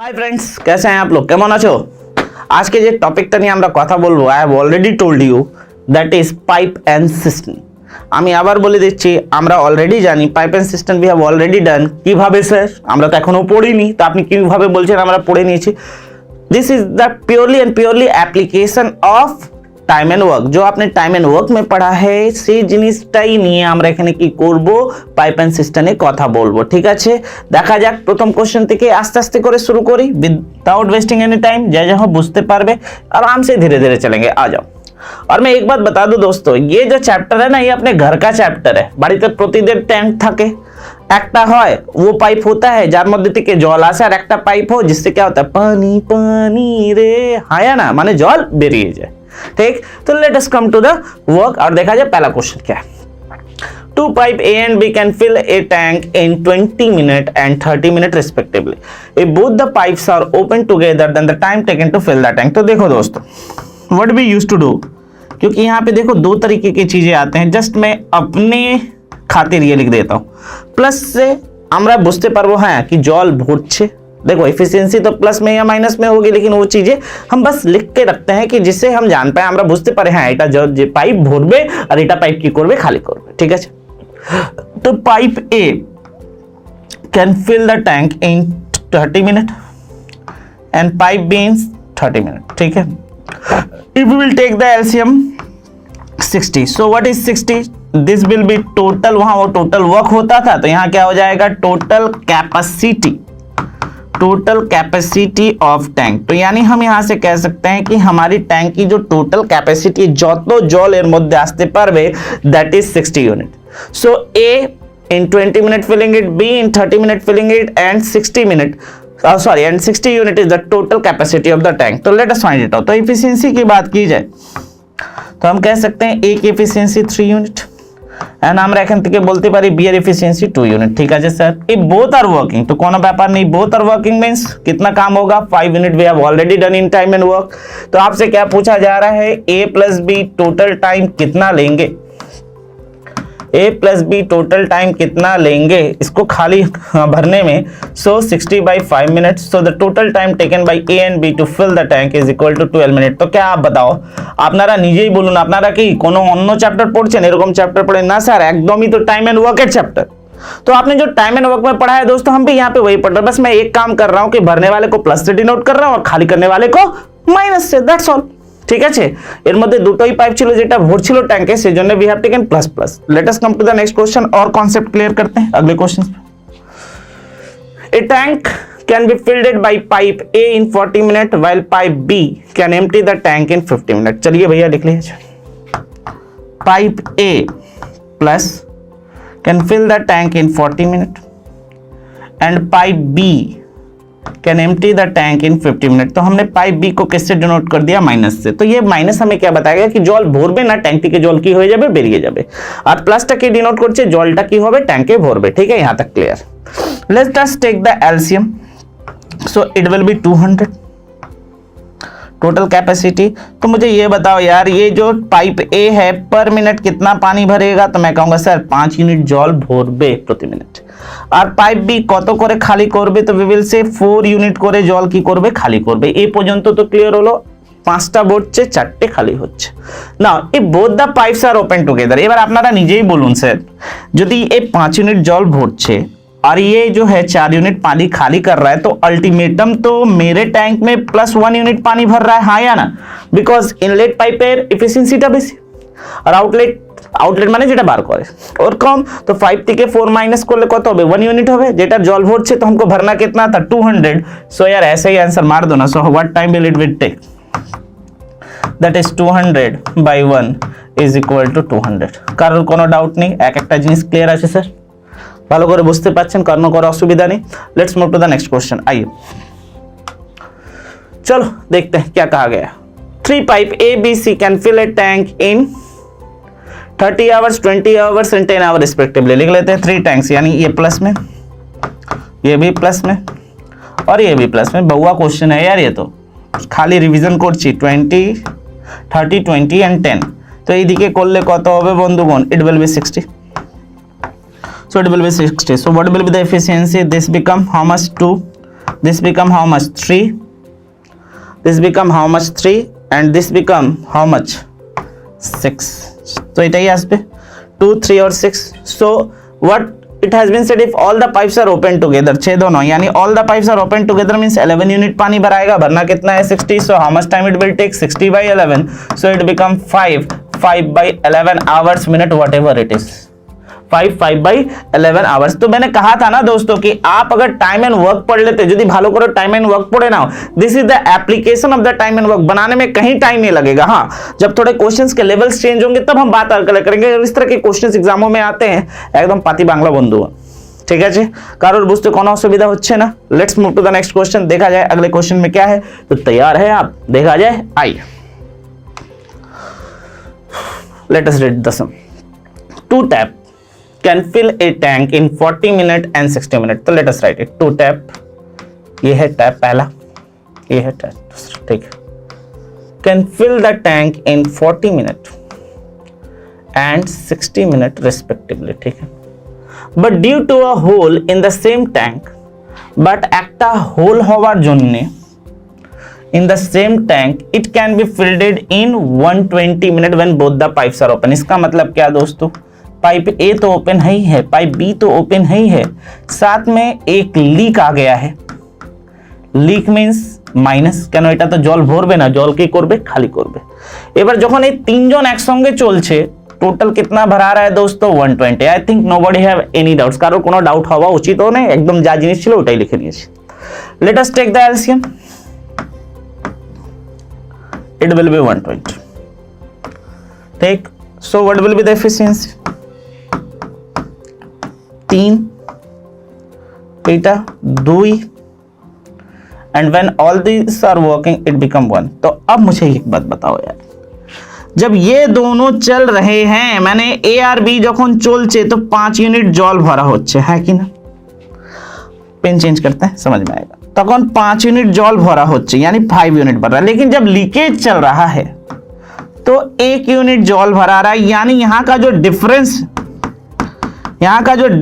Hi friends, कैसे हैं आप लोग? केमन आछो? आज के जे टपिकটা নিয়ে আমরা কথা বলবো, I have already told you that is pipe and system. আমি আবার বলে দিচ্ছি, আমরা অলরেডি জানি pipe and system we have already done. কিভাবে স্যার? আমরা তো এখনো পড়িনি, তো আপনি কিভাবে বলছেন আমরা পড়ে নিয়েছি। This is the purely and purely application of time and work. जो आपने टाइम एंड वर्क में पढ़ा है সেই জিনিসটাই নিয়ে আমরা এখানে কি করব, পাইপ এন্ড সিস্টেমে কথা বলবো। ঠিক আছে, দেখা যাক প্রথম কোশ্চেন থেকে আস্তে আস্তে করে শুরু করি विदाउट वेस्टिंग एनी टाइम। जय जहाँ बुझते पारबे आराम से धीरे धीरे चलेंगे। आ जाओ। और मैं एक बात बता दूं दोस्तों, ये जो चैप्टर है ना, ये अपने घर का चैप्टर है। বাড়িতে প্রতিদিন ট্যাঙ্ক থাকে, একটা হয় वो पाइप होता है যার মধ্যে থেকে জল আসে, আর একটা পাইপ हो जिससे क्या होता है पानी पानी रे हाया ना, माने জল বেরিয়ে যায়। ठीक, तो let us come to the work और देखा जाए पहला क्वेश्चन क्या है। Two pipe A and B can fill a tank in 20 minutes and 30 minutes respectively. If both the pipes are open together, then the time taken to fill the tank. तो देखो दोस्तों, what we used to do, क्योंकि यहाँ पे देखो दो तरीके की चीजें आते हैं। जस्ट मैं अपने खातिर ये लिख देता हूँ, प्लस से আমরা বুঝতে পারবো হ্যাঁ কি জল ভরছে। देखो एफिशिएंसी तो प्लस में या माइनस में होगी, लेकिन वो चीजें हम बस लिख के रखते हैं कि जिससे हम जान पाए, আমরা বুঝতে পারি হ্যাঁ এটা যে পাইপ ভরবে আর এটা পাইপ কি করবে, খালি করবে। ঠিক আছে, तो pipe A can fill the tank in 30 minute and pipe B in 30 minute. ठीक है, if we will take the LCM 60, so what is 60? This will be total, वहां वो टोटल वर्क होता था, तो यहाँ क्या हो जाएगा total capacity, total capacity of tank. तो यानी हम यहाँ से कह सकते हैं कि हमारी टैंक की जो टोटल कैपेसिटी যত জল এর মধ্যে আসতে পারবে that is 60 unit. So A in 20 minute filling it, B in 30 minute filling it, and 60 minute and 60 unit is the total capacity of the tank. तो let us find it out. तो efficiency की बात की जाए तो हम कह सकते हैं A की efficiency 3 unit and আমরা এখান থেকে বলতে পারি B এর efficiency 2 unit। ठीक है sir, if both are working तो কোনো ব্যাপার नहीं, both are working means कितना काम होगा 5 unit we have already done in time and work। तो आपसे क्या पूछा जा रहा है, A plus B total time कितना लेंगे, A plus B total time कितना लेंगे इसको खाली भरने में। So 60 by 5 minutes, so the total time taken by A and B to fill the tank is equal to 12 minutes। तो क्या आप बताओ, আপনারা নিজেই বলুন, আপনারা কি কোনো অন্য চ্যাপ্টার পড়ছেন? এরকম চ্যাপ্টার পড়ে না স্যার, একদমই তো টাइम एंड वर्क चैप्टर। तो आपने जो टाइम एंड वर्क में पढ़ा है दोस्तों, हम भी यहाँ पे वही पढ़ रहे हैं। बस मैं एक काम कर रहा हूँ कि भरने वाले को प्लस से डिनोट कर रहा हूँ और खाली करने वाले को माइनस से, दैट्स ऑल। ঠিক আছে, এর মধ্যে দুটোই পাইপ ছিল, যেটা ভরছিল ট্যাঙ্কে, সেজন্য we have taken plus plus। let us come to the next question और कॉन्सेप्ट क्लियर करते हैं अगले क्वेश्चन पे। a tank can be filled by pipe A in 40 minutes while pipe B can empty the tank in 50 minutes। चलिए भैया लिख लीजिए, pipe A plus can fill the tank in 40 minutes and pipe B can empty the tank in 50 minute. तो हमने pipe B को किससे denote कर दिया, माइनस से। तो ये माइनस हमें क्या बताएगा कि জল ভরবে না, ট্যাঙ্ক থেকে জল কি হয়ে যাবে, বেরিয়ে যাবে। আর প্লাসটা কি ডিনোট করছে, জলটা কি হবে, ট্যাঙ্কে ভরবে। ठीक है, यहाँ तक clear. Let's just take the LCM, so it will be 200 total capacity. तो मुझे ये बताओ यार, ये जो पाइप ए है पर मिनट कितना पानी भरेगा, तो मैं कहूँगा सर 5 यूनिट জল ভরবে প্রতি মিনিট। আর পাইপ বি কত করে খালি করবে, তো উই উইল সে 4 ইউনিট করে জল কি করবে, খালি করবে। এই পর্যন্ত তো ক্লিয়ার হলো, 5টা ভরছে 4টে খালি হচ্ছে। Now if both the pipes are open together, এবার আপনারা নিজেই বলুন স্যার, যদি এই 5 यूनिट জল ভরছে और ये जो है 4 यूनिट पानी खाली कर रहा है, तो अल्टीमेटम तो मेरे टैंक में +1 यूनिट पानी भर रहा है, हाँ या ना? बिकॉज इनलेट पाइपेर एफिशिएंसीটা বেশি আর আউটলেট মানে যেটা বার করে ওর কম। तो 5 থেকে 4 माइनस করলে কত হবে, 1 यूनिट হবে, যেটা জল ভরছে। तो हमको भरना कितना था, 200। सो यार ऐसे ही आंसर मार दो ना। So what time will it will take, that is 200 by 1 is equal to 200। কারোর কোনো ডাউট নেই, এক একটা জিনিস ক্লিয়ার আছে স্যার, ভালো করে বুঝতে পারছেন, কারণ কোনো অসুবিধা নেই। Let's move to the next question. आइए चलो देखते हैं क्या कहा गया। 3 pipe A B C can fill a tank in 30 hours 20 hours and 10 hour respectively. लिख लेते हैं 3 टैंक्स, यानी ये प्लस में, ये भी प्लस में और ये भी प्लस में। बहुआ क्वेश्चन है यार, ये तो खाली रिविजन করছি। 20 30 20 and 10, তো এইদিকে করলে কত হবে বন্ধুগণ, it will be 60। so it will be 60। so what will be the efficiency, this become how much, 2 this become how much 3, this become how much 3 and this become how much 6. तो एटाई আসবে 2 3 और 6. so what it has been said, if all the pipes are open together, 6 दोनों यानी all the pipes are open together means 11 unit पानी भराएगा. भरना कितना है 60. so how much time it will take 60 by 11, so it become 5 by 11 hours minute whatever it is. 5 by 11 hours. तो मैंने कहा था ना दोस्तों कि आप अगर टाइम एंड वर्क पढ़ लेते, यदि भालो करो टाइम एंड वर्क पढ़े ना, this is the application of the time and work. बनाने में कहीं टाइम नहीं लगेगा. हाँ, जब थोड़े क्वेश्चंस के लेवल्स चेंज होंगे तब हम बात करेंगे. इस तरह के क्वेश्चंस एग्जामों में आते हैं एकदम पाती बांग्ला बंधु. ठीक है, कारोर बुझते कोनो असुविधा होच्छे ना. Let's move to the next question. देखा जाए अगले क्वेश्चन में क्या है. तो तैयार है आप? देखा जाए. आइए, let us read the sum. 2 tap can fill a tank in 40 minutes and 60 minutes. तो let us write it. 2 tap, ये है टैप पहला, ये है टैप दूसरा. ठीक है, can fill the tank in 40 minutes and 60 minutes respectively. ठीक है, but due to a hole in the same tank, but একটা হোল হওয়ার জন্য in the same tank it can be filled in 120 minutes when both the pipes are open. इसका मतलब क्या दोस्तों, pipe ए तो ओपन है ही है, पाइप बी तो ओपन है ही है, साथ में एक लीक आ गया है. Leak means minus. কেন, এটা তো জল ভরবে না, জল কি করবে, খালি করবে. এবার যখন এই তিনজন একসঙ্গে চলছে, টোটাল कितना भरा रहा है दोस्तों 120. I think nobody have any doubts. কারো কোনো ডাউট হওয়া উচিত নেই, একদম যা জিনিস ছিল ওটাই লিখে নিয়েছি. Let us take the LCM. It will be 120. ठीक, so what will be the efficiency? 3 बेटा 2 and when all this are working it become 1. तो अब मुझे एक बात बताओ यार, जब ये दोनों चल रहे हैं, मैंने ए और बी যখন চলছে तो 5 यूनिट জল ভরা হচ্ছে, है कि ना? पेन चेंज करते हैं, समझ में आएगा. তখন 5 यूनिट জল ভরা হচ্ছে यानी 5 यूनिट भर रहा है. लेकिन जब लीकेज चल रहा है तो 1 यूनिट जल भरा रहा है, यानी यहाँ का जो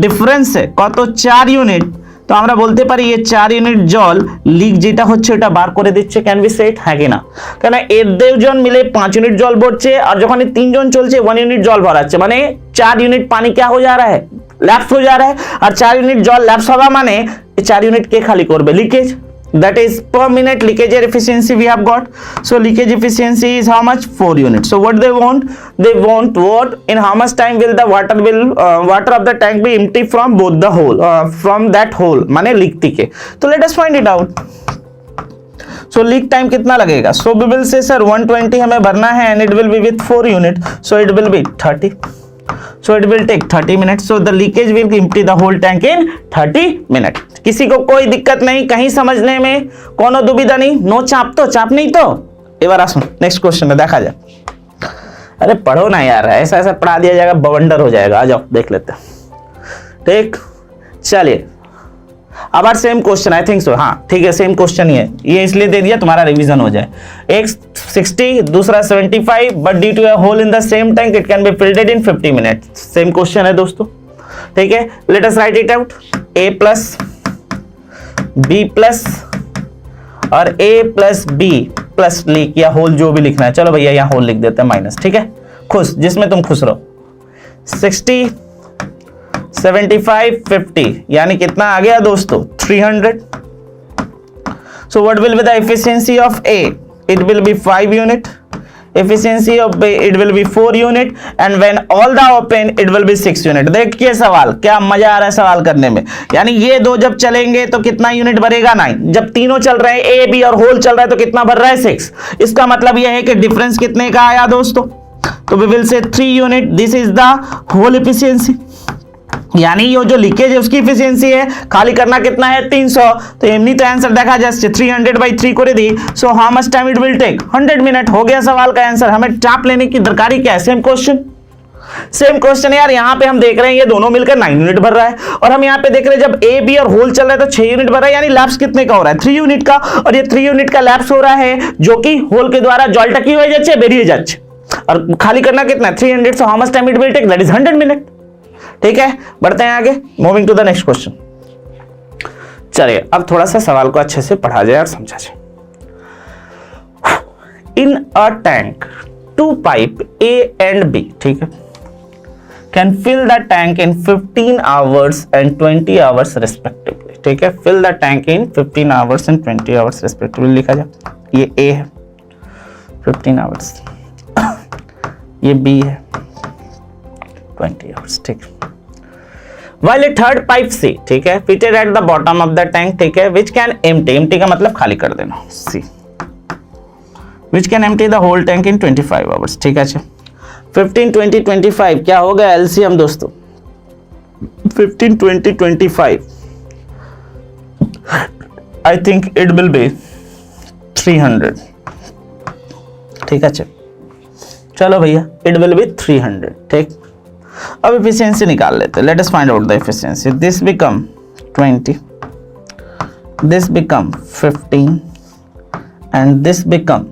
डिफरेंस है कत 4 यूनिट. तो আমরা বলতে পারি ये 4 यूनिट জল লিক যেটা হচ্ছে ওটা বার করে দিচ্ছে. ক্যান বি সেট, হ্যাঁ কি না? কেন এর দুজন মিলে 5 यूनिट জল ভরছে, আর যখন এই তিনজন চলছে 1 यूनिट জল ভরাচ্ছে, মানে 4 यूनिट पानी क्या हो जा रहा है, लैप्स हो जा रहा है. और 4 यूनिट जल लैप्स হওয়া মানে 4 यूनिट के खाली করবে, leakage. That is per minute leakage efficiency we have got. So leakage efficiency is how much? 4 units. So what they want? They want what? In how much time will the water of the tank be empty from both the hole, from that hole, माने leak के. So let us find it out. So leak time कितना लगेगा? So we will say sir 120 हमें भरना है and it will be with 4 unit. So it will be 30. So it will take 30 minutes. So the leakage will empty the whole tank in 30 minutes. किसी को कोई दिक्कत नहीं, कहीं समझने में कोनो दुविधा नहीं, नो चाप तो चाप नहीं तो. एक बार आसो नेक्स्ट क्वेश्चन में देखा जाए. अरे पढ़ो ना यार, ऐसा ऐसा पढ़ा दिया जाएगा बवंडर हो जाएगा. आ जाओ देख लेते हैं. ठीक, चलिए अब are same question, I think so. हाँ ठीक है, सेम क्वेश्चन ही है, ये इसलिए दे दिया तुम्हारा रिवीजन हो जाए. एक 60, दूसरा 75, but due to a hole in the same tank it can be filled in 50 minute. Same question है दोस्तों. ठीक है, let us write it out. a plus B plus और a plus B plus leak या hole जो भी लिखना है. चलो भैया यहाँ होल लिख देते हैं माइनस. ठीक है, खुश, जिसमें तुम खुश रहो. 60, 75, 50 यानी कितना आ गया दोस्तों 300. So what will be the efficiency of A? It will be 5 unit. Efficiency of B, it will be 4 unit. And when all the open, it will be 6 unit. देखिए सवाल, क्या मजा आ रहा है सवाल करने में. यानी ये दो जब चलेंगे तो कितना यूनिट भरेगा 9. जब तीनों चल रहे हैं A, B और होल चल रहा है तो कितना भर रहा है 6. इसका मतलब यह है कि डिफरेंस कितने का आया दोस्तों. तो we will say 3 unit. This is the whole efficiency. यानी ये जो लीकेज है उसकी इफिशियंसी है. खाली करना कितना है 300. तो एमनी तो आंसर देखा जाए 300/3 করে दी. So how much time it will take 100 minute. हो गया सवाल का आंसर. हमें चाप लेने की दरकारी क्या है. सेम क्वेश्चन यार. यहाँ पे हम देख रहे हैं ये दोनों मिलकर 9 यूनिट भर रहा है, और हम यहाँ पे देख रहे हैं जब ए बी और होल चल रहा है तो 6 यूनिट भर रहा है. यानी लैप्स कितने का हो रहा है 3 यूनिट का, और ये 3 यूनिट का लैप्स हो रहा है जो कि होल के द्वारा जलटा की हो जाच्छे बेरिए जाच्छे, और खाली करना कितना है 300. So how much time it will take, that is 100 minute. ठीक है, बढ़ते हैं आगे. Moving to the next question. चलिए अब थोड़ा सा सवाल को अच्छे से पढ़ा जाए और समझा जाए। In a tank two pipe A and B, ठीक है, can fill the tank in 15 hours and 20 hours respectively, ठीक है, fill the tank in 15 hours and 20 hours respectively लिखा जाए। ये A है 15 आवर्स, ये B है 20 आवर्स, ठीक है। While a third pipe C, ठीक है, fitted at the bottom of the tank, ठीक है, which can empty का मतलब खाली कर देना, C, which can empty the whole tank in 25 hours, ठीक है। अच्छा 15 20 25 क्या हो गया LCM दोस्तों, 15 20 25 I think it will be 300, ठीक है। चलो भैया it will be 300, ठीक। अब एफिशिएंसी निकाल लेते हैं। Late us find out the efficiency. This become 20, this become 15 and this become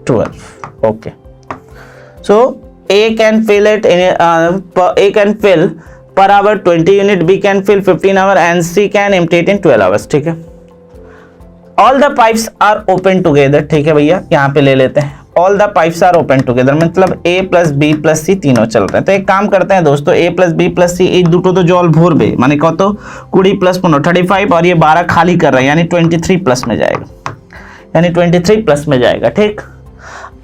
12। Okay, so A can fill it in A can fill per hour 20 unit, B can fill 15 hour and C can empty it in 12 hours, ठीक है। All the pipes are open together, ठीक है भैया, यहाँ पे ले लेते हैं। All the pipes are open together मतलब A plus B plus C तीनों चल रहे हैं। तो एक काम करते हैं दोस्तों, A plus B plus C एक दुटो तो जॉल भोरबे माने कहो तो 20 प्लस 15 35 और ये 12 खाली कर रहा है यानी 23 प्लस में जाएगा, यानी 23 प्लस में जाएगा, ठीक।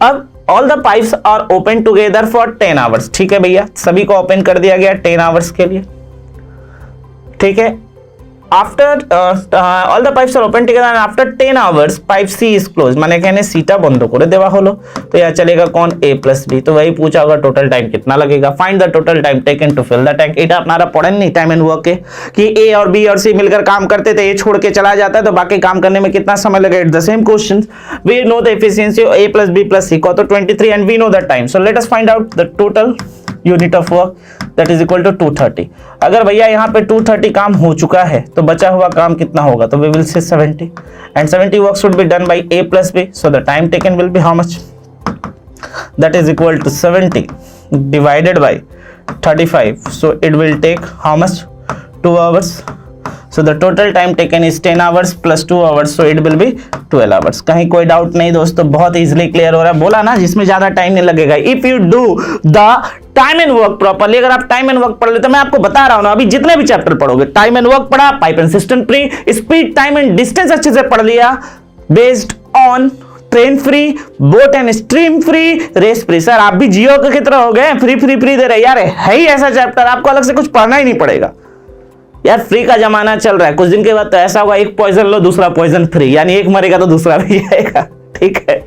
अब all the pipes are open together for 10 hours, ठीक है भैया, सभी को ओपन कर दिया गया 10 आवर्स के लिए, ठीक है। After all the pipes are open together and after 10 hours pipe C is close माने कहने सीटा बंद करे देवा हलो। तो यहाँ चलेगा कौन A प्लस B, तो वही पूछा होगा टोटल टाइम कितना लगेगा। Find the total time taken to fill the tank. এটা अपना पढ़े नहीं टाइम एंड वर्क के कि A और B और C मिलकर काम करते थे, A छोड़ के चला जाता है तो बाकी काम करने में कितना समय लगेगा। It's the same question, we know the efficiency of A plus B plus C को तो 23 and we know the time, so let us find out the total unit of work that is equal to 230। अगर भैया यहाँ पे 230 काम हो चुका है तो बचा हुआ काम कितना होगा, तो we will say 70 and 70 work should be done by A plus B, so the time taken will be how much, that is equal to 70 divided by 35, so it will take how much, 2 hours, so the total time taken is 10 hours plus 2 hours, so it will be 12 hours। कहीं कोई doubt नहीं दोस्तों, बहुत easily clear हो रहा है। बोला ना जिसमें ज्यादा टाइम नहीं लगेगा। If you do the time and work properly, अगर आप टाइम एंड वर्क पढ़ लेते, मैं आपको बता रहा हूं ना, अभी जितने भी चैप्टर पढ़ोगे टाइम एंड वर्क पढ़ा, pipe and system free, speed time and distance अच्छे से पढ़ लिया, based on train free, boat and stream free, race free. Sir आप भी जियो की तरह हो गए, फ्री फ्री फ्री दे रहे यार, है ही ऐसा चैप्टर, आपको अलग से कुछ पढ़ना ही नहीं पड़ेगा यार। फ्री का जमाना चल रहा है, कुछ दिन के बाद तो ऐसा होगा एक पॉइजन लो दूसरा पॉइजन फ्री, यानी एक मरेगा तो दूसरा भी आएगा, ठीक है।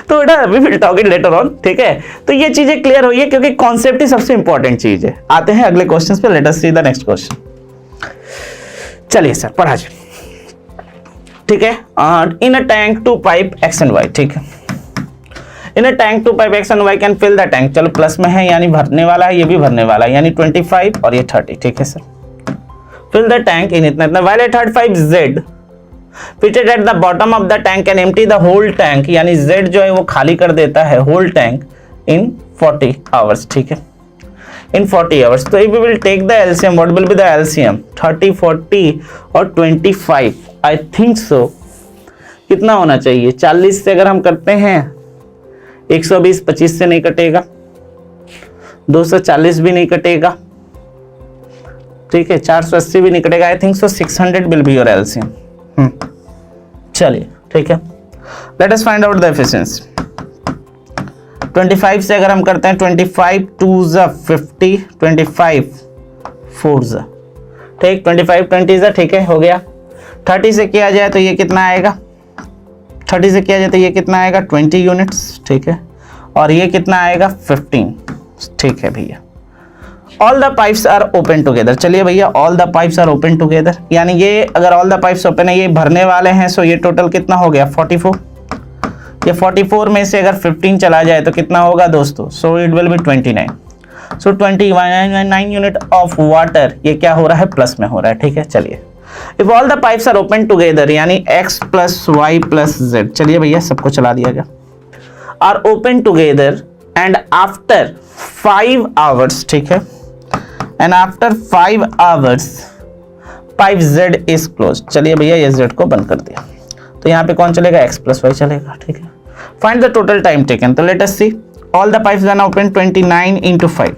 तो बेटा we will talk it later on, ठीक है। तो ये चीजें क्लियर हुई है क्योंकि कॉन्सेप्ट ही सबसे इंपॉर्टेंट चीज है। आते हैं अगले क्वेश्चन पे, let us see the next question. चलिए सर पढ़ा जाए, ठीक है। In a tank two pipe X and Y, ठीक है। In a tank two pipe X and Y can fill the tank, चलो प्लस में है यानी भरने वाला है, ये भी भरने वाला है यानी 25 और ये 30, ठीक है sir. Fill the tank in इतना इतना, while a third pipe Z fitted at the bottom of the tank can empty the whole tank, यानी Z जो है वो खाली कर देता है whole tank in 40 hours, ठीक है, in 40 hours। तो if we will take the LCM, what will be the LCM? 30 40 और 25, I think so कितना होना चाहिए, 40 से अगर हम करते हैं 120 25 से नहीं कटेगा, 240 भी नहीं कटेगा, ठीक है, 480 भी नहीं कटेगा, आई think so 600 will be your LCM. चलिए ठीक है, let us find out the efficiency. 25 से अगर हम करते हैं 25 2 ज़ा 50, 25 4 ज़ा, ठीक, 25 20 ज़ा, ठीक है, हो गया। 30 से किया जाए तो ये कितना आएगा, 30 से किया जाए तो ये कितना आएगा 20 यूनिट्स, ठीक है, और ये कितना आएगा 15, ठीक है भैया। All the pipes are open together, चलिए भैया all the pipes are open together, यानी ये अगर ऑल द पाइप्स ओपन है, ये भरने वाले हैं, सो ये टोटल कितना हो गया 44। ये 44 में से अगर 15 चला जाए तो कितना होगा दोस्तों, सो it will B 29। So 29 unit of water, ये क्या हो रहा है प्लस में हो रहा है, ठीक है। चलिए if all the pipes are open together यानी x plus Y plus Z, चलिए भैया सबको चला दिया गया, are open together and after 5 hours, ठीक है, and after 5 hours pipe Z is close. चलिए भैया ये Z को बंद कर दिया, तो यहाँ पे कौन चलेगा, x प्लस वाई चलेगा, ठीक है। Find the total time taken, तो let us see all the pipes are open 29 into 5,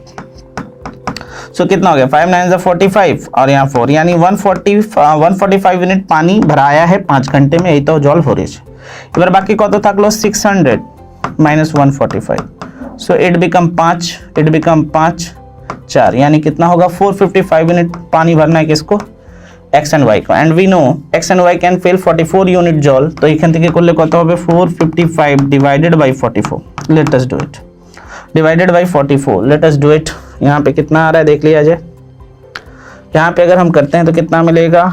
so कितना हो गया 5 9 45 और यहाँ 4, यानी 145 यूनिट पानी भराया है 5 घंटे में, यही तो जॉल हो रही है। এবার बाकी কত থাকলো 600 minus 145, सो इट बिकम 5 4, यानी कितना होगा 455 यूनिट पानी भरना है किसको, x and y को, and we know x and y can fill 44 unit जॉल, तो এখান থেকে করলে কত হবে 455 divided by 44, let us do it, divided by 44, let us do it. यहाँ पे कितना आ रहा है देख लिया जाए, यहाँ पे अगर हम करते हैं तो कितना मिलेगा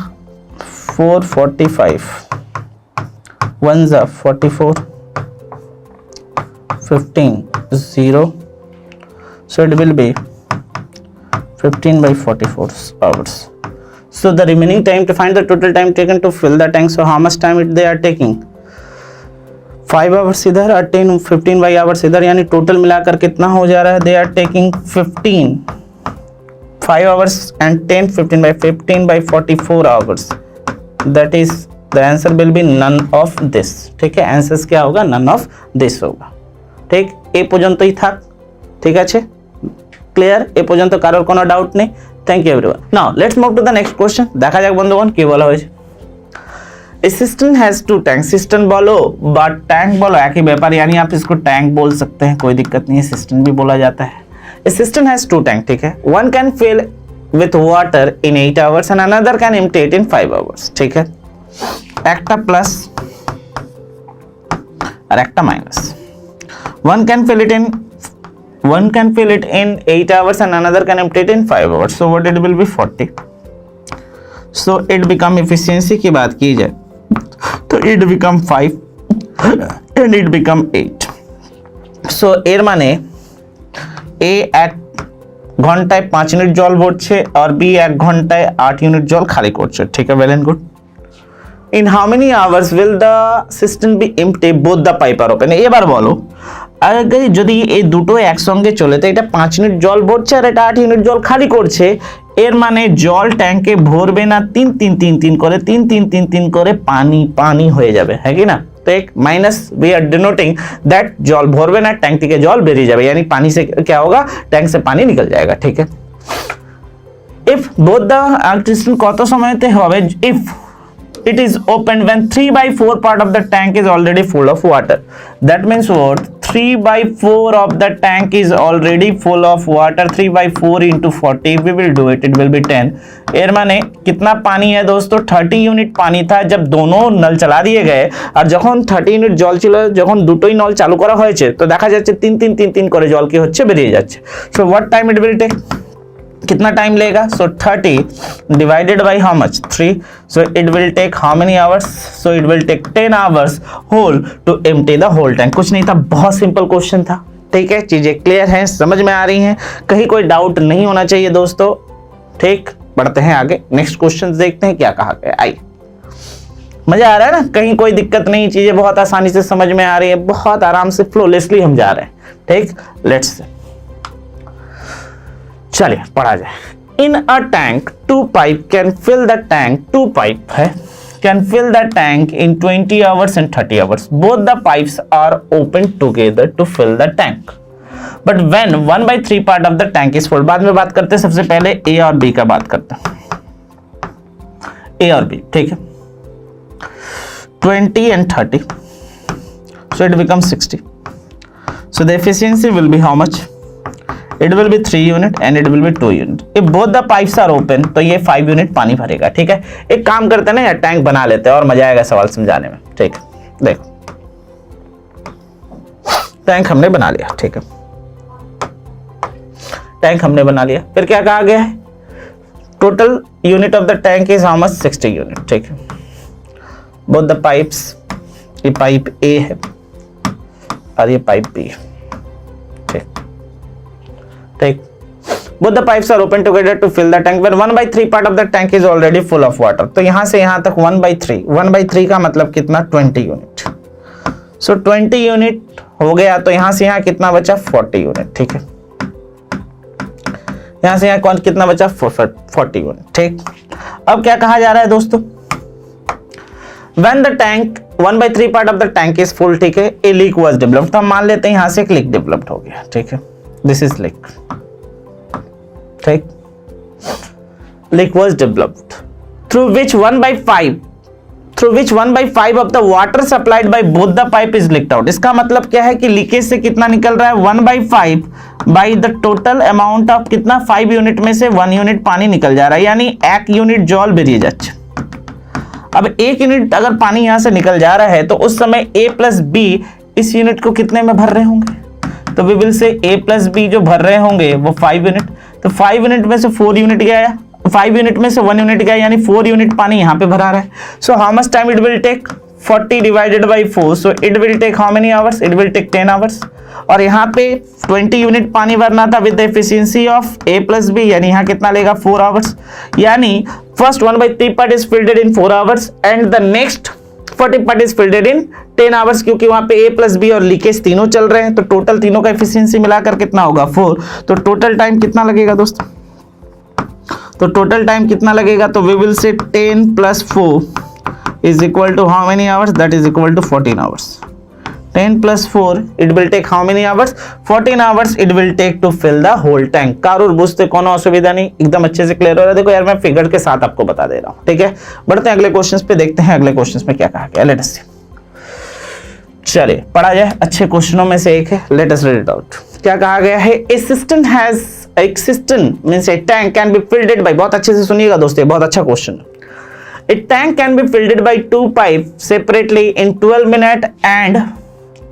445 1 जा 44 15 0, so it will be 15 by 44 hours. So the remaining time, to find the total time taken to fill the tank, so how much time they are taking, 5 hours इधर और 15 by hours इधर, यानी टोटल मिलाकर कितना हो जा रहा है, they are taking 5 hours and 15 by 44 hours, that is the answer will be none of this, ठीक है। आंसर क्या होगा, none of this होगा, ঠিক। এই পর্যন্তই থাক, ঠিক আছে, ক্লিয়ার, এই পর্যন্ত কারোর কোনো ডাউট নেই। Thank you everyone. Now let's move to the next question, দেখা যাক বন্ধুগণ কি বলা হয়েছে। A cistern has 2 tanks, cistern बोलो बट टैंक बोलो एक ही व्यापार, यानी आप इसको टैंक बोल सकते हैं, कोई दिक्कत नहीं है, सिस्टर्न भी बोला जाता है। A cistern has 2 tank, ठीक है, one can fill with water in 8 hours and another can empty it in 5 hours, ठीक है। একটা প্লাস আর একটা minus, one can fill it in 8 hours and another can empty it in 5 hours, so what it will be 40, so it become efficiency की बात की जाए तो it become 5 and it become 8, so এর মানে A 1 ঘন্টায় 5 unit জল ভরছে আর B 1 ঘন্টায় 8 ইউনিট জল খালি করছে, ঠিক है, well and good. In how many hours will the cistern be empty, both the pipe are open, এবার বলো আগে যদি এই দুটো একসঙ্গে চলে তো এটা 5 ইউনিট জল ভরছে আর এটা 8 ইউনিট জল খালি করছে, এর মানে জল ট্যাঙ্কে ভরবে না 3 3 3 3 করে 3 3 3 3 করে পানি পানি হয়ে যাবে, है कि ना, तो एक minus we are denoting that जल भरবে না, ট্যাঙ্ক থেকে জল বেরিয়ে যাবে, यानी पानी से क्या होगा, टैंक से पानी निकल जाएगा, ठीक है। इफ बोथ द सिस्टम কত সময়তে হবে, if it is opened when 3/4 part of the tank is already full of water, that means what, 3/4 of the tank is already full of water, 3/4 into 40, we will do it, it will be 10, এর মানে कितना पानी है दोस्तों, 30 unit पानी था जब दोनों नल चला दिए गए, আর যখন 30 ইউনিট জল ছিল যখন দুটোই নল চালু করা হয়েছে তো দেখা যাচ্ছে 3 3 3 3 করে জল কি হচ্ছে বেরিয়ে যাচ্ছে, so what time it will take, कितना टाइम लेगा, so 30 divided by how much 3, so it will take how many hours, so it will take 10 hours hole to empty the whole tank. कुछ नहीं था, बहुत सिंपल क्वेश्चन था, ठीक है, चीजें क्लियर हैं, समझ में आ रही हैं, कहीं कोई डाउट नहीं होना चाहिए दोस्तों, ठीक। बढ़ते हैं आगे, नेक्स्ट क्वेश्चन देखते हैं क्या कहा गया, आइए। मजा आ रहा है ना, कहीं कोई दिक्कत नहीं, चीजें बहुत आसानी से समझ में आ रही है, बहुत आराम से फ्लोलेसली हम जा रहे हैं, ठीक। लेट्स चलिए पढ़ा जाए। In a tank 2 pipe can fill the tank, 2 pipe है can fill the tank in 20 hours and 30 hours, both the pipes are open together to fill the tank, but when 1/3 part of the tank is full, बाद में बात करते हैं, सबसे पहले A और B का बात करते हैं, A और B, ठीक है, 20 and 30, so it becomes 60, so the efficiency will be how much, it will be 3 unit and it will be 2 unit, if both the pipes are open तो ये 5 यूनिट पानी भरेगा, ठीक है। एक काम करते हैं ना यार, टैंक बना लेते हैं और मजा आएगा सवाल समझाने में, ठीक है। देखो टैंक हमने बना लिया, ठीक है, टैंक हमने बना लिया, फिर क्या कहा गया है, total unit of the tank is how much 60 unit, ठीक है। बोथ द पाइप्स, ये पाइप ए है और ये पाइप बी है, ठीक। Both the pipes are open together to fill the tank when 1/3 part of the tank is already full of water, तो यहां से यहां तक 1/3 का मतलब कितना 20 यूनिट, सो 20 यूनिट हो गया, तो यहां से यहां कितना बचा 40 यूनिट, ठीक है। यहाँ से यहाँ कौन कितना बचा 41, ठीक। अब क्या कहा जा रहा है दोस्तों, when the tank 1/3 part of the tank is full, ठीक है, a leak was developed, तो हम मान लेते हैं यहाँ से एक लीक डेवलप्ड हो गया, ठीक है, this is leak, ठीक, leak was developed through which 1/5 of the water supplied by both the pipe is leaked out। इसका मतलब क्या है कि लीकेज से कितना निकल रहा है 1/5 by the total amount of कितना 5 यूनिट में से 1 यूनिट पानी निकल जा रहा है, यानी 1 यूनिट जॉल बेरिए जाচ্ছে। अब 1 यूनिट अगर पानी यहां से निकल जा रहा है तो उस समय A प्लस B इस यूनिट को कितने में भर रहे होंगे, तो we will say A plus B जो भर रहे होंगे वो 5 यूनिट, तो 5 यूनिट में से 4 यूनिट गया, 5 यूनिट में से 1 यूनिट गया, यानी 4 यूनिट पानी यहाँ पे भरा रहा है। So how much time it will take, 40 divided by 4, so it will take how many hours, it will take 10 hours. और यहाँ पे 20 यूनिट पानी भरना था with efficiency of A plus B, यानी यहाँ कितना लेगा 4 आवर्स, यानी first 1/3 part is filled in 4 hours and the next 40 part is filled in 10 hours, क्योंकि वहां पे A प्लस B और लीकेज तीनों चल रहे हैं, तो टोटल तीनों का एफिशिएंसी मिलाकर कितना होगा 4, तो टोटल टाइम कितना लगेगा दोस्तों, तो टोटल टाइम कितना लगेगा, तो वी विल से 10 + 4 is equal to how many hours, that is equal to 14 hours. 10 + 4 it will take how many hours, 14 hours it will take to fill the whole tank. कारूर बुझते कोनो असुविधा नहीं, एकदम अच्छे से क्लियर हो रहा है। देखो यार मैं फिगर के साथ आपको बता दे रहा हूं, ठीक है। बढ़ते हैं अगले क्वेश्चंस पे, देखते हैं अगले क्वेश्चंस में क्या कहा गया, लेट अस सी। चलिए पढ़ा जाए, अच्छे क्वेश्चनों में से एक है, let us read it out. क्या कहा गया है, ए सिस्टम हैज एक system means A tank can be filled by, बहुत अच्छे से सुनिएगा दोस्तों, बहुत अच्छा question. A tank can be filled by 2 pipe separately in 12 minute and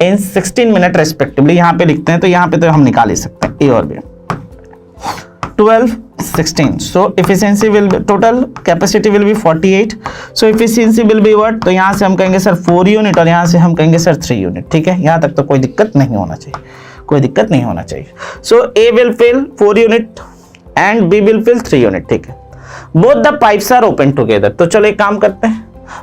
in 16 minute respectively. यहां पे लिखते हैं तो यहां पे तो हम निकाल ही सकते हैं, ए और B, 12 16, so efficiency will be, total capacity will be 48, so efficiency will be what, तो यहां से हम कहेंगे सर 4 यूनिट और यहां से हम कहेंगे सर 3 यूनिट, ठीक है। यहां तक तो कोई दिक्कत नहीं होना चाहिए, कोई दिक्कत नहीं होना चाहिए। So A will fill 4 unit and B will fill 3 unit, ठीक है। Both the pipes are open together, तो चलो एक काम करते हैं,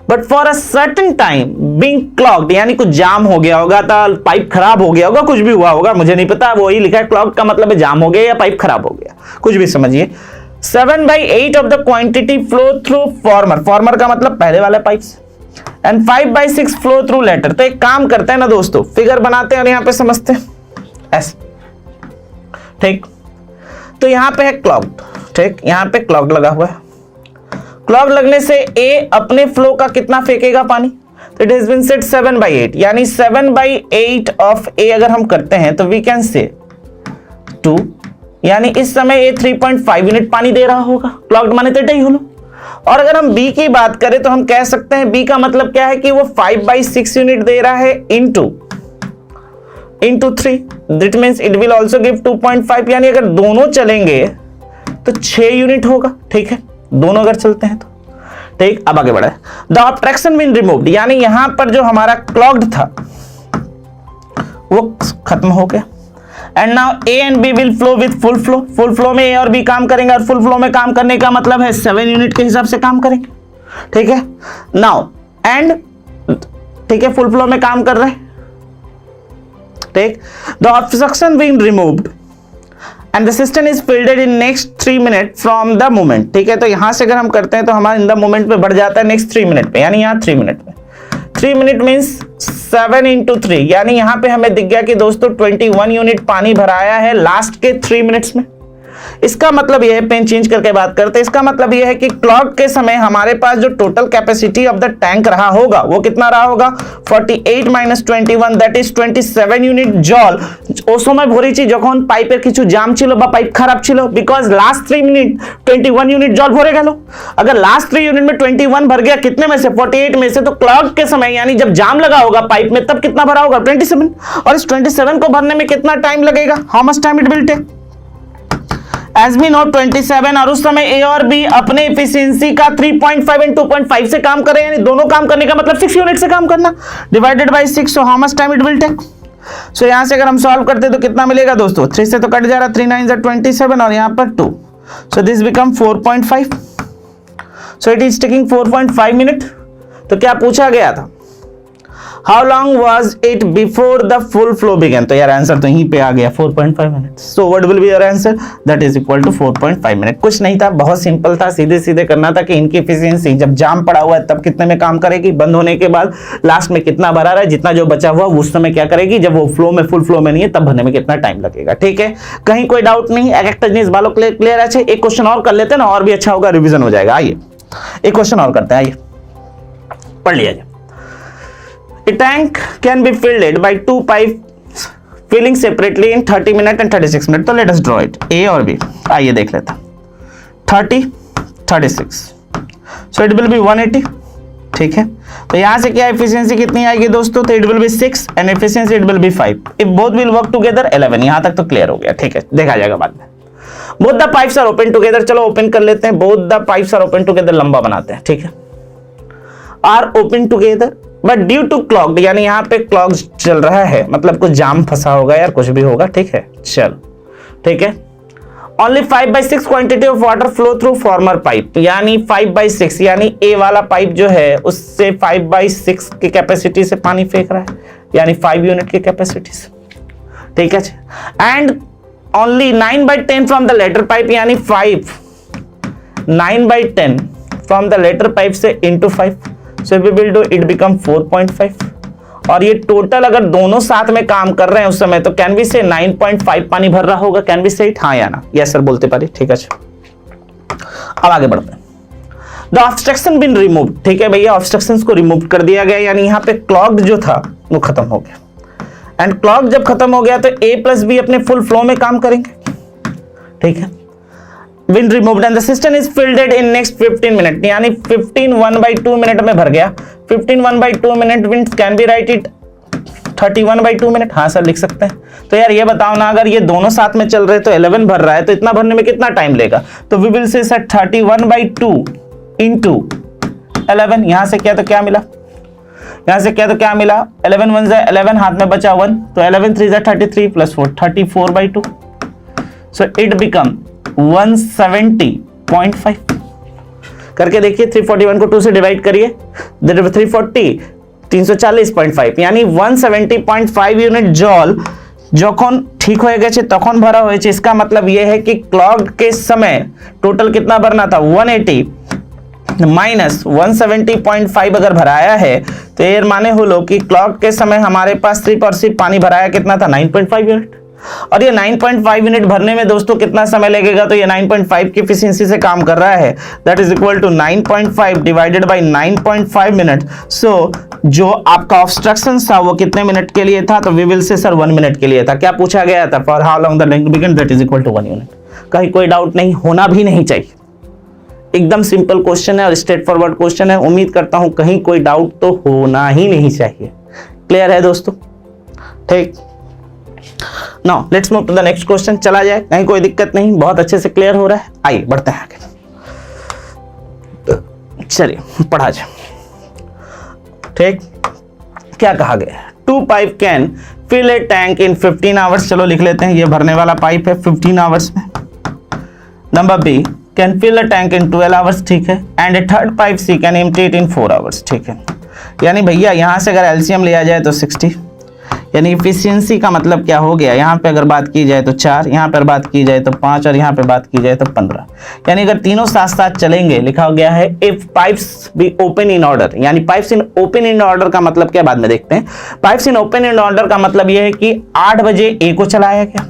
but for a certain time being clogged, यानी कुछ जाम हो गया होगा, तो पाइप खराब हो गया होगा, कुछ भी हुआ होगा, मुझे नहीं पता, वही लिखा है क्लॉग्ड का मतलब है जाम हो गया या पाइप खराब हो गया, कुछ भी समझिए। 7/8 of the quantity flow through former, former का मतलब पहले वाला pipes, and 5/6 flow through latter. तो एक काम करते हैं ना दोस्तों, फिगर बनाते हैं और यहां पे समझते हैं ऐसे, ठीक। तो यहां पे है क्लॉग्ड, ठीक, यहां पे क्लॉग्ड लगा हुआ है। क्लॉग्ड लगने से A अपने फ्लो का कितना फेंकेगा पानी, तो इट हैज बीन सेड 7/8, यानी 7/8 ऑफ A अगर हम करते हैं तो वी कैन से 2, यानी इस समय A 3.5 यूनिट पानी दे रहा होगा, क्लॉग्ड माने तो ही हो लो। और अगर हम B की बात करें तो हम कह सकते हैं B का मतलब क्या है कि वो 5/6 यूनिट दे रहा है into 3, that means it will also give 2.5, यानी अगर दोनों चलेंगे तो 6 यूनिट होगा, ठीक है, दोनों अगर चलते हैं तो, ठीक। अब आगे बढ़े, द ऑब्स्ट्रक्शन बीन रिमूव्ड, यानी यहां पर जो हमारा क्लॉग्ड था वो खत्म हो गया, and now A and B will flow with full flow. Full flow में A और B काम करेंगे, और फुल फ्लो में काम करने का मतलब है 7 यूनिट के हिसाब से काम करेंगे, ठीक है। नाउ एंड, ठीक है, फुल फ्लो में काम कर रहे हैं, ठीक। The obstruction been removed and the system is filled in next 3 minute from the moment, ठीक है। तो यहां से अगर हम करते हैं तो हमारा इन द मोमेंट पे बढ़ जाता है नेक्स्ट 3 मिनट पे, यानी यहां 3 मिनट में, 3 मिनट मीन्स 7 × 3, यानी यहां पे हमें दिख गया कि दोस्तों 21 यूनिट पानी भराया है लास्ट के 3 मिनट्स में। इसका मतलब यह है, पेन चेंज करके बात करते हैं, इसका मतलब यह है कि क्लॉक के समय हमारे पास जो total capacity of the tank रहा होगा वो कितना रहा होगा, 48 - 21 दैट इज 27 यूनिट जल। ও সময় ভরেছি যখন পাইপের কিছু জাম ছিল বা পাইপ খারাপ ছিল, বিকজ लास्ट 3 मिनट 21 यूनिट जल भरे गए। अगर लास्ट 3 यूनिट में 21 भर गया, कितने में से 48 में से, तो क्लॉक के समय यानी जब जाम लगा होगा पाइप में तब कितना भरा होगा 27, और इस 27 को भरने में कितना टाइम लगेगा, how much time it will take, as we know 27, और उस समय A और B अपने एफिशिएंसी का 3.5 एंड 2.5 से काम करें, यानी दोनों काम करने का मतलब 6 यूनिट से काम करना, divided by 6, so how much time it will take. So यहां से अगर हम सॉल्व करते तो कितना मिलेगा दोस्तों, 3 से तो कट जा रहा, 3 9 = 27 और यहां पर 2, so this become 4.5, so it is taking 4.5 minute. तो क्या पूछा गया था, how long was it before the full flow began, तो यार आंसर तो यहीं पे आ गया 4.5 minute. So what will be your answer, that is equal to 4.5 minute. कुछ नहीं था, बहुत सिंपल था, सीधे सीधे करना था कि इनकी एफिशिएंसी जब जाम पड़ा हुआ है तब कितने में काम करेगी, बंद होने के बाद लास्ट में कितना भरा रहा है, जितना जो बचा हुआ उस समय क्या करेगी, जब वो फ्लो में फुल फ्लो में नहीं है तब भरने में कितना टाइम लगेगा। ठीक है, कहीं कोई डाउट नहीं, एक जिनिस वालों क्लियर है। अच्छा एक क्वेश्चन और कर लेते हैं ना, और भी अच्छा होगा, रिवीजन हो जाएगा। आइए एक क्वेश्चन और करते हैं, आइए पढ़ लिया जाए। A tank can be filled by two pipes filling separately in 30 minutes and 36 minutes. तो let us draw it, A और B। आइए देख लेते हैं, 30, 36, so it will be 180। ठीक है, तो यहां से क्या एफिशिएंसी कितनी आएगी दोस्तों, तो it will be 6 and efficiency it will be 5। if both will work together 11। यहां तक तो क्लियर हो गया। ठीक है, देखा जाएगा बाद में। both the pipes are open together, चलो ओपन कर लेते हैं। both the pipes are open together, लंबा बनाते हैं। ठीक है, are open together but due to clog, यानी यहाँ पे क्लॉग चल रहा है, मतलब कुछ जाम फंसा होगा यार, कुछ भी होगा। ठीक है, चल ठीक है। Only 5/6 quantity of water flow through farmer pipe, यानी 5/6, यानी ए वाला पाइप जो है उससे 5/6 की कैपेसिटी से पानी फेंक रहा है, यानी 5 यूनिट की कैपेसिटी से। ठीक है, and only 9/10 from the latter pipe, यानी 9/10 फ्रॉम द लेटर पाइप से into 5, so if we will do it become 4.5। और ये टोटल अगर दोनों साथ में काम कर रहे हैं उस समय, तो कैन वी से 9.5 पानी भर रहा होगा। कैन वी से इट, हाँ या ना, यस सर बोलते पारे। ठीक है, अब आगे बढ़ते हैं। द ऑब्स्ट्रक्शन बिन रिमूव, ठीक है भैया, ऑब्स्ट्रक्शंस को रिमूव कर दिया गया, यानी यहाँ पे क्लॉग जो था वो खत्म हो गया। एंड क्लॉग जब खत्म हो गया तो A प्लस B अपने फुल फ्लो में काम करेंगे। ठीक है, Been removed and the cistern is filled in next 15 minutes, यानी 15 1/2 मिनट में भर गया। 15 1/2 minute means can be right it 31 by 2 minute. हाँ सर लिख सकते हैं। तो यार ये बताओ ना, अगर ये दोनों साथ में चल रहे तो 11 भर रहा है, तो इतना भरने में कितना टाइम लेगा, तो we will say sir 31 by 2 into 11। यहां से क्या तो क्या मिला, यहां से क्या तो क्या मिला, 11 1 जा 11, हाथ में बचा 1, तो 11 3 जा 33 plus 4 34 by 2, so it become 170.5। करके देखिए, 341 को 2 से डिवाइड करिए, 340 340.5, यानी 170.5 यूनिट जॉल যখন ঠিক হয়ে গেছে তখন ভরা হয়েছে। इसका मतलब ये है कि क्लॉग के समय टोटल कितना भरना था, 180 माइनस 170.5 अगर भराया है, तो ये माने हो लो कि क्लॉग के समय हमारे पास सिर्फ और सिर्फ पानी भराया कितना था, 9.5 यूनिट। और ये 9.5 यूनिट भरने में दोस्तों कितना समय लगेगा, तो ये 9.5 की एफिशिएंसी से काम कर रहा है, that is equal to 9.5 divided by 9.5 minute. So जो आपका ऑब्स्ट्रक्शन था वो कितने मिनट के लिए था, तो we will say sir 1 minute के लिए था। क्या पूछा गया था, for how long the link begin, that is equal to 1 unit. कहीं कोई डाउट नहीं, होना भी नहीं चाहिए, एकदम सिंपल क्वेश्चन है और स्ट्रेट फॉरवर्ड क्वेश्चन है। उम्मीद करता हूं कहीं कोई डाउट तो होना ही नहीं चाहिए। क्लियर है दोस्तों, ठीक। Now let's move to the next question. चला जाए, कहीं कोई दिक्कत नहीं, बहुत अच्छे से क्लियर हो रहा है। आइए बढ़ते हैं आगे, चलिए पढ़ा जाए। ठीक, क्या कहा गया, 2 pipe can fill a tank in 15 hours. चलो लिख लेते हैं, ये भरने वाला पाइप है 15 आवर्स में। Number B can fill a tank in 12 hours, ठीक है। And a third pipe C can empty it in 4 hours, ठीक है। यानी भैया यहाँ से अगर एलसीएम लिया जाए तो 60, यानी इफिशियंसी का मतलब क्या हो गया, यहाँ पे अगर बात की जाए तो 4, यहाँ पर बात की जाए तो 5 और यहाँ पे बात की जाए तो 15। यानी अगर तीनों साथ साथ चलेंगे, लिखा गया है if pipes be open in order, यानी pipes in open in order का मतलब क्या बाद में देखते हैं। Pipes in open in order का मतलब यह है कि 8 बजे ए को चलाया गया,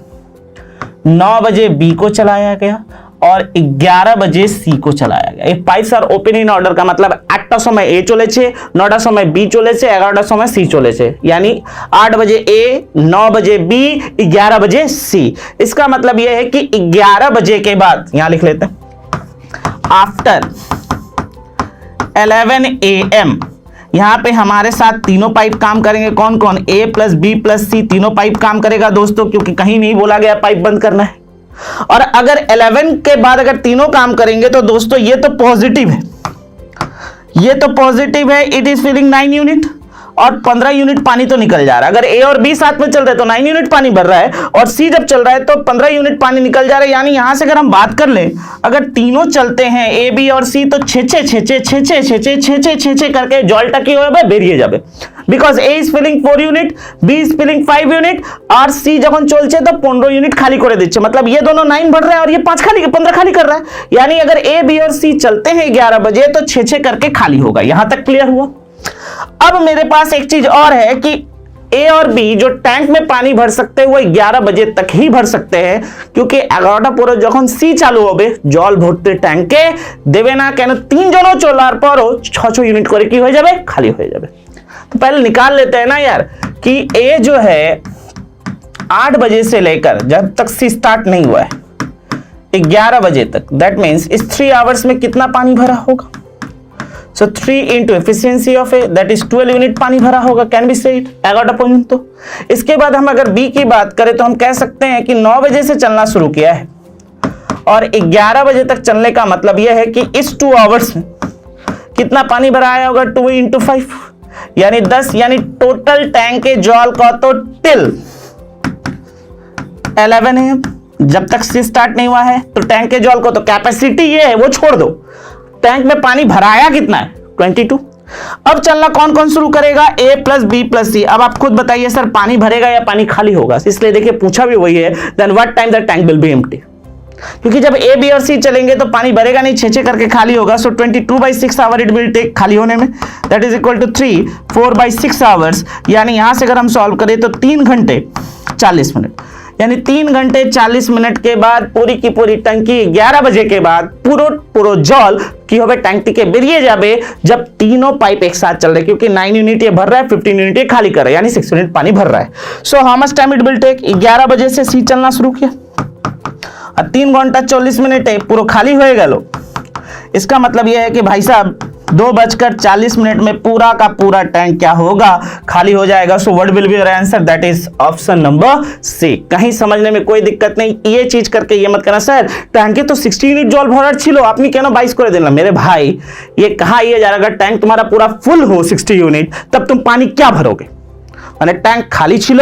9 बजे बी को चलाया गया और 11 बजे सी को चलाया गया। If pipes are open in order का मतलब 8টা সময় ए চলেছে, 9টা সময় बी চলেছে, 11টা সময় सी চলেছে, यानी 8 बजे ए, 9 बजे बी, 11 बजे सी। इसका मतलब यह है कि 11 बजे के बाद, यहां लिख लेते हैं आफ्टर 11 AM, यहां पे हमारे साथ तीनों पाइप काम करेंगे। कौन कौन, ए प्लस बी प्लस सी, तीनों पाइप काम करेगा दोस्तों, क्योंकि कहीं नहीं बोला गया पाइप बंद करना है। और अगर 11 के बाद अगर तीनों काम करेंगे तो दोस्तों ये तो पॉजिटिव है, ये तो पॉजिटिव है, इट इज फिलिंग 9 यूनिट। और 15 यूनिट पानी तो निकल जा रहा है। अगर ए और बी साथ में चल रहे तो 9 यूनिट पानी भर रहा है, और सी जब चल रहा है तो 15 यूनिट पानी निकल जा रहा है। यानी यहां से अगर हम बात कर ले, अगर तीनों चलते हैं ए बी और सी, तो 6 करके जलटा কি হবে বেরিয়ে যাবে, because A is filling 4 unit, B is filling 5 unit, और सी যখন চলছে তো 15 यूनिट खाली করে দিচ্ছে। मतलब ये दोनों 9 भर रहा है और ये 15 खाली कर रहा है। यानी अगर ए बी और सी चलते हैं 11 बजे तो 6 करके खाली होगा। यहां तक क्लियर हुआ। अब मेरे पास एक चीज और है कि ए और बी जो टैंक में पानी भर सकते हैं वो 11 बजे तक ही भर सकते हैं, क्योंकि 11টা পরে যখন সি চালু হবে জল ভরতে ট্যাঙ্কে দেবে না, কেন 3 জনও চলার পরও 6 यूनिट করে কি হয়ে যাবে, खाली হয়ে যাবে। तो पहले निकाल लेते हैं ना यार कि ए जो है 8 बजे से लेकर जब तक सी स्टार्ट नहीं हुआ है 11 बजे तक, दैट मीन्स इस 3 आवर्स में कितना पानी भरा होगा। So 3 into efficiency of A, that is 12 unit पानी भरा होगा। कैन बी सेड 11টা পর্যন্ত। इसके बाद हम अगर बी की बात करें तो हम कह सकते हैं कि 9 बजे से चलना शुरू किया है और 11 बजे तक चलने का मतलब यह है कि इस 2 आवर्स में कितना पानी भरा आया होगा, 2 into 5 यानी 10, यानी टोटल टैंक के जल का तो टिल 11 AM जब तक सी स्टार्ट नहीं हुआ है तो टैंक के जल को तो कैपेसिटी ये है वो छोड़ दो, टैंक में पानी भराया कितना है 22। अब चलना कौन कौन शुरू करेगा, ए प्लस बी प्लस सी। अब आप खुद बताइए सर पानी भरेगा या पानी खाली होगा। इसलिए देखिए पूछा भी वही है, then what time the tank will be empty, क्योंकि जब ए बी और सी चलेंगे तो पानी भरेगा नहीं, 6 करके खाली होगा। So 22/6 hour it will take खाली होने में, that is equal to 3 4/6 hours. यानी यहां से अगर हम सॉल्व करें तो 3 घंटे 40 मिनट, यानी 3 घंटे 40 मिनट के बाद पूरी की पूरी टंकी 11 बजे के बाद पूरो जल की होवे टैंक के बेरिए जाबे, जब तीनों पाइप एक साथ चल रहे, क्योंकि 9 यूनिट ये भर रहा है, 15 यूनिट ये खाली कर रहा है, यानी 6 यूनिट पानी भर रहा है। So how much time it will take, 11 बजे से सी चलना शुरू किया और 3 घंटा 40 मिनट है पूरा खाली हो गया। इसका मतलब यह है कि भाई साहब 2:40 में पूरा का पूरा टैंक क्या होगा, खाली हो जाएगा। So what will be your answer, that is option number C. कहीं समझने में कोई दिक्कत नहीं, ये चीज करके ये मत करना सर टैंके तो 60 यूनिट जल भरार छिलो आपनी केन 22 করে দিলেন। मेरे भाई ये कहा ये जा रहा, अगर टैंक तुम्हारा पूरा फुल हो 60 यूनिट तब तुम पानी क्या भरोगे, মানে ট্যাঙ্ক খালি ছিল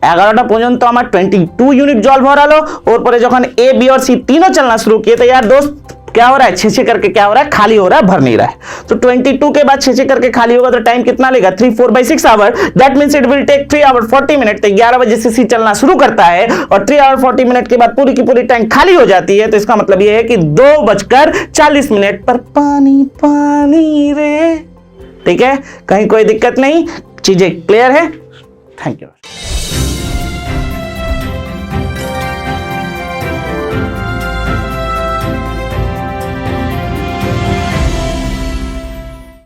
11টা পর্যন্ত আমার 22 यूनिट जल भरालो और परे जखन ए बी और सी तीनों चलना शुरू किए तो यार दोस्त क्या हो रहा है, 6 करके क्या हो रहा है, खाली हो रहा है, भर नहीं रहा है। तो 22 के बाद 6 करके खाली होगा तो टाइम कितना लेगा, 3 4/6 hour, that means it will take 3 hour 40 minute. तो 11 बजे से सी चलना शुरू करता है और 3 आवर 40 मिनट के बाद पूरी की पूरी टैंक खाली हो जाती है। तो इसका मतलब यह है कि 2:40 पर पानी पानी रे। ठीक है, कहीं कोई दिक्कत नहीं, चीजें क्लियर है। Thank you.